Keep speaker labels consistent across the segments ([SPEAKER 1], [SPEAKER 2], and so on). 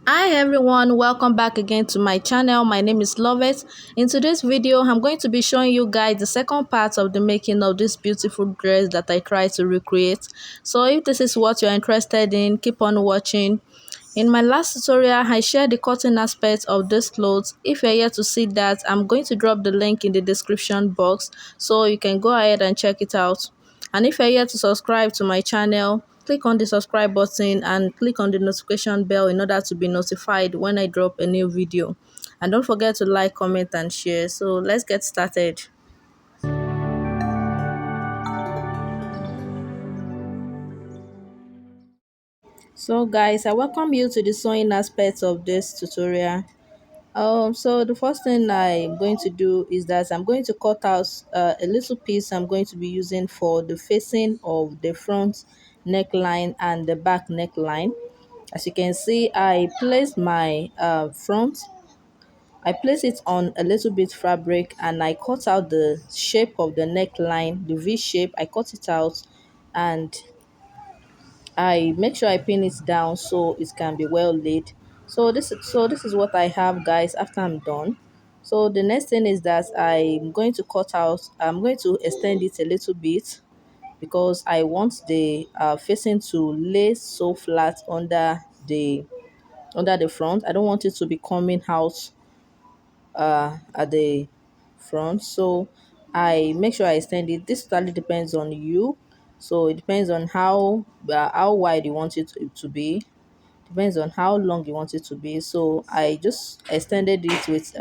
[SPEAKER 1] Hi everyone, welcome back again to my channel. My name is Lovet. In today's video, I'm going to be showing you guys the second part of the making of this beautiful dress that I tried to recreate. So if this is what you're interested in, keep on watching. In my last tutorial, I shared the cutting aspect of this clothes. If you're here to see that, I'm going to drop the link in the description box so you can go ahead and check it out. And if you're here to subscribe to my channel, click on the subscribe button and click on the notification bell in order to be notified when I drop a new video. And don't forget to like, comment, and share. So let's get started. So guys, I welcome you to the sewing aspect of this tutorial. So the first thing I'm going to do is that I'm going to cut out a little piece I'm going to be using for the facing of the front neckline and the back neckline. As you can see, I placed my front. I place it on a little bit fabric and I cut out the shape of the neckline, the V shape. I cut it out and I make sure I pin it down so it can be well laid. So this is what I have, guys, after I'm done. So the next thing is that I'm going to extend it a little bit because I want the facing to lay so flat under the front. I don't want it to be coming out at the front. So I make sure I extend it. This totally depends on you. So it depends on how wide you want it to be. Depends on how long you want it to be. So I just extended it with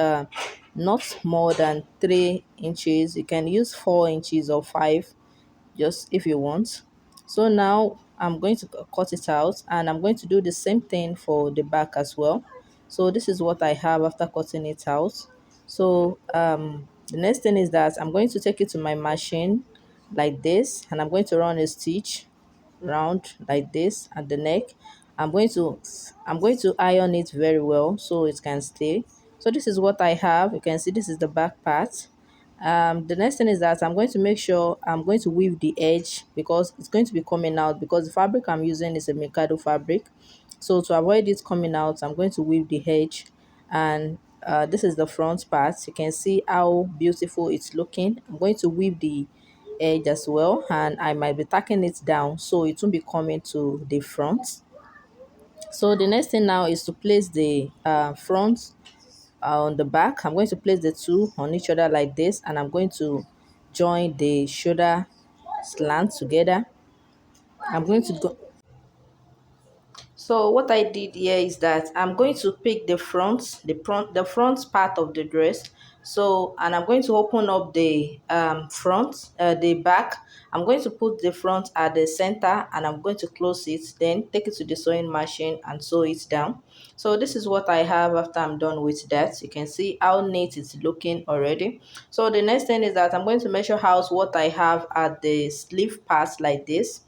[SPEAKER 1] not more than 3 inches. You can use 4 inches or 5, just if you want. So now I'm going to cut it out and I'm going to do the same thing for the back as well. So this is what I have after cutting it out. So the next thing is that I'm going to take it to my machine like this and I'm going to run a stitch round like this at the neck. I'm going to iron it very well so it can stay. So this is what I have. You can see this is the back part. The next thing is that I'm going to make sure I'm going to weave the edge because it's going to be coming out, because the fabric I'm using is a Mikado fabric. So to avoid it coming out, I'm going to weave the edge. And this is the front part. You can see how beautiful it's looking. I'm going to weave the edge as well, and I might be tacking it down so it won't be coming to the front. So the next thing now is to place the front on the back. I'm going to place the two on each other like this, and I'm going to join the shoulder slant together. I'm going to go. So what I did here is that I'm going to pick the front part of the dress. So, and I'm going to open up the the back. I'm going to put the front at the center and I'm going to close it, then take it to the sewing machine and sew it down. So this is what I have after I'm done with that. You can see how neat it's looking already. So the next thing is that I'm going to measure out what I have at the sleeve part like this.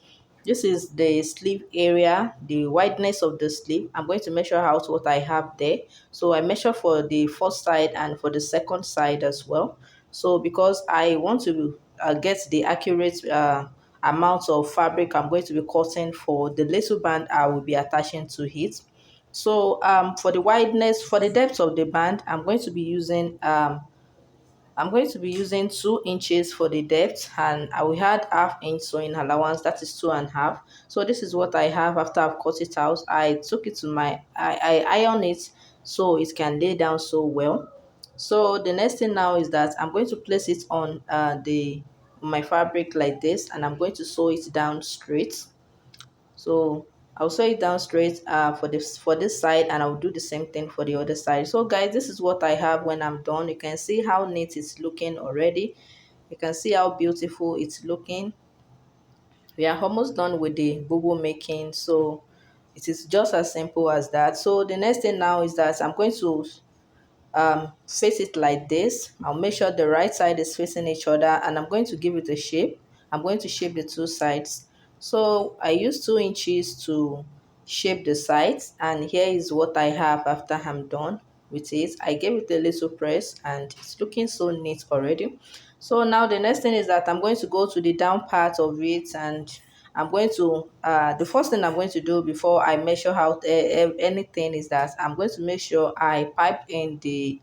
[SPEAKER 1] This is the sleeve area, the wideness of the sleeve. I'm going to measure out what I have there. So I measure for the first side and for the second side as well. So because I want to get the accurate amount of fabric I'm going to be cutting for the little band I will be attaching to it. So for the wideness, for the depth of the band, I'm going to be using 2 inches for the depth, and I will add ½ inch sewing allowance, that is 2.5. So this is what I have after I've cut it out. I took it to I iron it so it can lay down so well. So the next thing now is that I'm going to place it on the my fabric like this, and I'm going to sew it down straight. So I'll sew it down straight for this side, and I'll do the same thing for the other side. So guys, this is what I have when I'm done. You can see how neat it's looking already. You can see how beautiful it's looking. We are almost done with the bubu making, so it is just as simple as that. So the next thing now is that I'm going to face it like this. I'll make sure the right side is facing each other, and I'm going to give it a shape. I'm going to shape the two sides. So I use 2 inches to shape the sides, and here is what I have after I'm done with it. I gave it a little press and it's looking so neat already. So now the next thing is that I'm going to go to the down part of it, and I'm going to the first thing I'm going to do before I measure out anything is that I'm going to make sure I pipe in the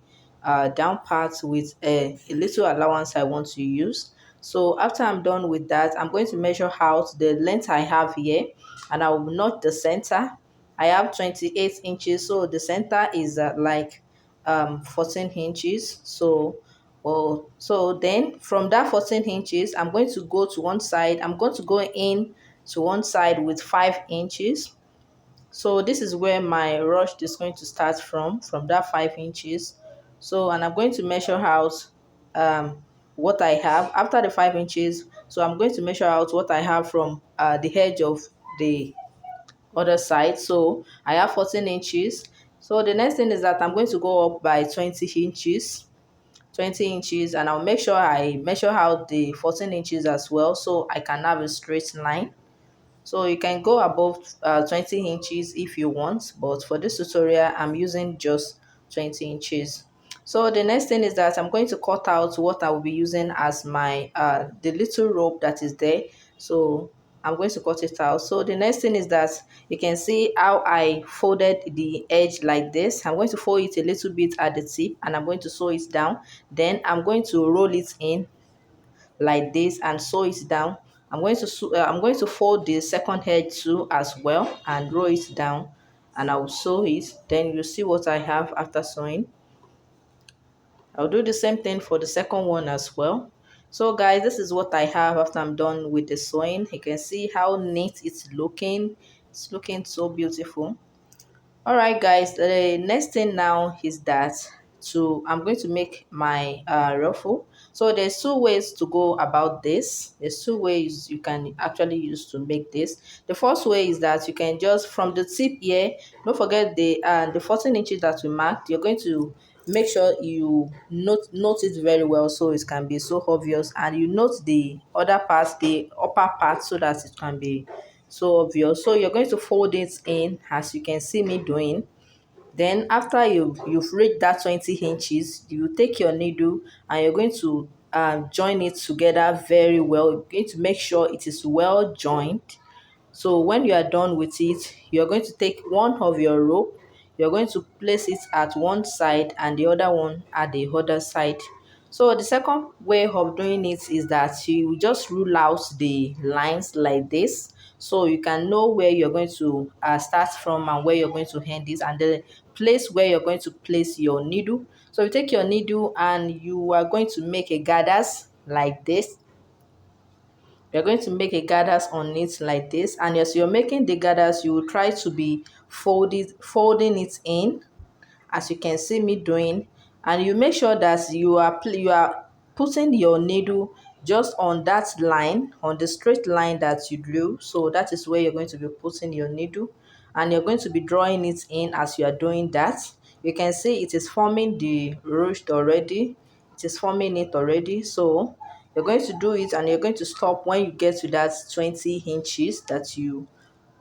[SPEAKER 1] down part with a little allowance I want to use. So after I'm done with that, I'm going to measure out the length I have here, and I will note the center. I have 28 inches, so the center is like 14 inches. So well, so then from that 14 inches, I'm going to go to one side. I'm going to go in to one side with 5 inches. So this is where my rush is going to start from that 5 inches. So, and I'm going to measure out um, what I have after the 5 inches. So I'm going to measure out what I have from the edge of the other side. So I have 14 inches. So the next thing is that I'm going to go up by 20 inches. 20 inches, and I'll make sure I measure out the 14 inches as well, so I can have a straight line. So you can go above 20 inches if you want, but for this tutorial I'm using just 20 inches. So the next thing is that I'm going to cut out what I will be using as my the little rope that is there. So I'm going to cut it out. So the next thing is that you can see how I folded the edge like this. I'm going to fold it a little bit at the tip, and I'm going to sew it down. Then I'm going to roll it in like this and sew it down. I'm going to fold the second edge too as well and roll it down, and I will sew it. Then you see what I have after sewing. I'll do the same thing for the second one as well. So guys, this is what I have after I'm done with the sewing. You can see how neat it's looking. It's looking so beautiful. All right, guys, the next thing now is that I'm going to make my ruffle. So there's two ways to go about this. There's two ways you can actually use to make this. The first way is that you can just from the tip here, don't forget the 14 inches that we marked. You're going to make sure you note it very well so it can be so obvious, and you note the other part, the upper part, so that it can be so obvious. So you're going to fold it in as you can see me doing. Then after you've reached that 20 inches, you take your needle and you're going to join it together very well. You're going to make sure it is well joined. So when you are done with it, you're going to take one of your rope, you're going to place it at one side and the other one at the other side. So the second way of doing it is that you just rule out the lines like this, so you can know where you're going to start from and where you're going to end this, and the place where you're going to place your needle. So you take your needle and you are going to make a gathers like this. You're going to make a gathers on it like this, and as you're making the gathers, you will try to be folding it in as you can see me doing, and you make sure that you are putting your needle just on that line, on the straight line that you drew. So that is where you're going to be putting your needle, and you're going to be drawing it in as you are doing that. You can see it is forming the ruched already. It is forming it already. So you're going to do it, and you're going to stop when you get to that 20 inches that you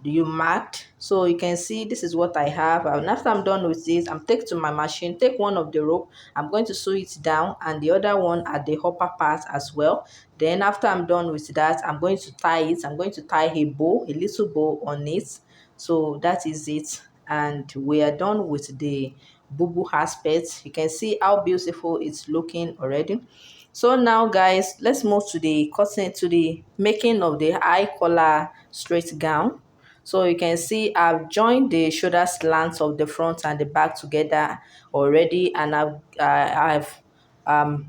[SPEAKER 1] marked. So you can see this is what I have, and after I'm done with this, I'm take to my machine, take one of the rope, I'm going to sew it down, and the other one at the upper part as well. Then after I'm done with that, I'm going to tie it. I'm going to tie a bow, a little bow on it. So that is it, and we are done with the bubu aspect. You can see how beautiful it's looking already. So now guys, let's move to the cutting, to the making of the high collar straight gown. So you can see I've joined the shoulder slants of the front and the back together already, and I've um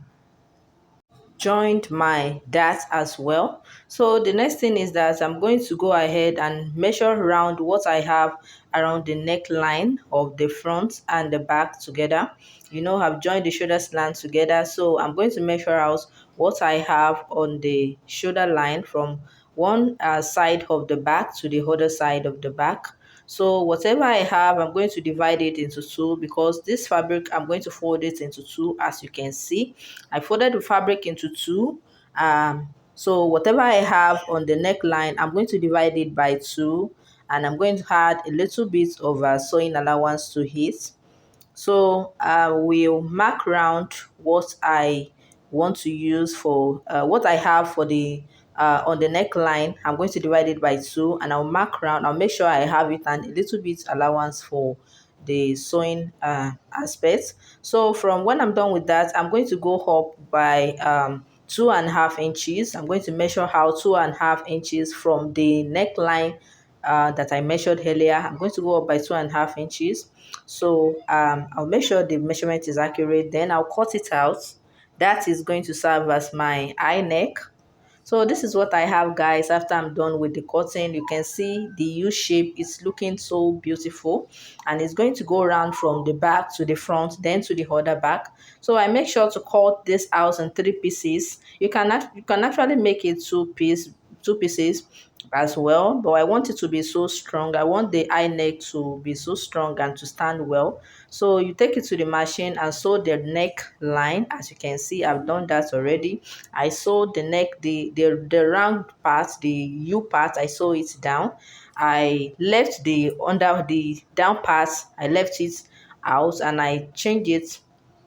[SPEAKER 1] joined my dart as well. So the next thing is that I'm going to go ahead and measure around what I have around the neckline of the front and the back together. You know, I've joined the shoulder slant together, so I'm going to measure out what I have on the shoulder line from one side of the back to the other side of the back. So whatever I have, I'm going to divide it into two, because this fabric, I'm going to fold it into two. As you can see, I folded the fabric into two. So whatever I have on the neckline, I'm going to divide it by two, and I'm going to add a little bit of sewing allowance to it. So I will mark round what I want to use for what I have for the on the neckline, I'm going to divide it by 2 and I'll mark round. I'll make sure I have it and a little bit allowance for the sewing aspect. So from when I'm done with that, I'm going to go up by 2.5 inches. I'm going to measure out 2.5 inches from the neckline that I measured earlier. I'm going to go up by 2.5 inches. So I'll make sure the measurement is accurate. Then I'll cut it out. That is going to serve as my eye neck. So this is what I have, guys. After I'm done with the cutting, you can see the U shape is looking so beautiful, and it's going to go around from the back to the front, then to the other back. So I make sure to cut this out in 3 pieces. You can actually make it two pieces as well, but I want it to be so strong. I want the eye neck to be so strong and to stand well. So you take it to the machine and sew the neck line. As you can see, I've done that already. I sewed the neck, the round part, the U part, I sew it down. I left the under the down part, I left it out and I changed it.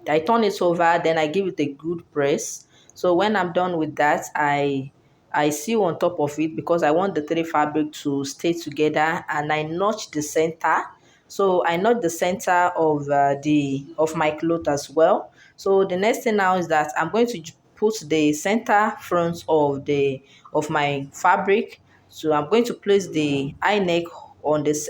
[SPEAKER 1] I turn it over, then I give it a good press. So when I'm done with that, I sew on top of it because I want the three fabric to stay together, and I notch the center. So I notch the center of my cloth as well. So the next thing now is that I'm going to put the center front of my fabric. So I'm going to place the eye neck on this,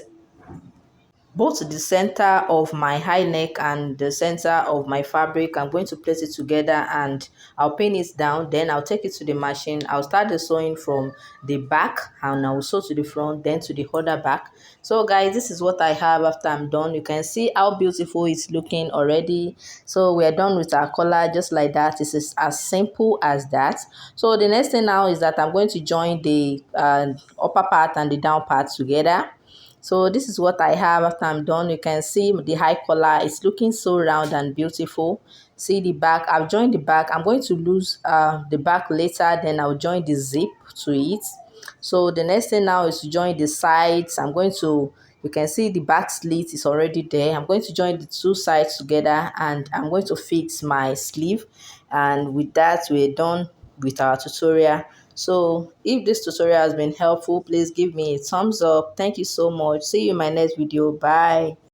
[SPEAKER 1] both the center of my high neck and the center of my fabric. I'm going to place it together and I'll pin it down. Then I'll take it to the machine. I'll start the sewing from the back and I'll sew to the front, then to the other back. So guys, this is what I have after I'm done. You can see how beautiful it's looking already. So we're done with our collar just like that. This is as simple as that. So the next thing now is that I'm going to join the upper part and the down part together. So this is what I have after I'm done. You can see the high collar. It's looking so round and beautiful. See the back. I've joined the back. I'm going to lose the back later. Then I'll join the zip to it. So the next thing now is to join the sides. You can see the back slit is already there. I'm going to join the two sides together and I'm going to fix my sleeve. And with that, we're done with our tutorial. So if this tutorial has been helpful, please give me a thumbs up. Thank you so much. See you in my next video. Bye.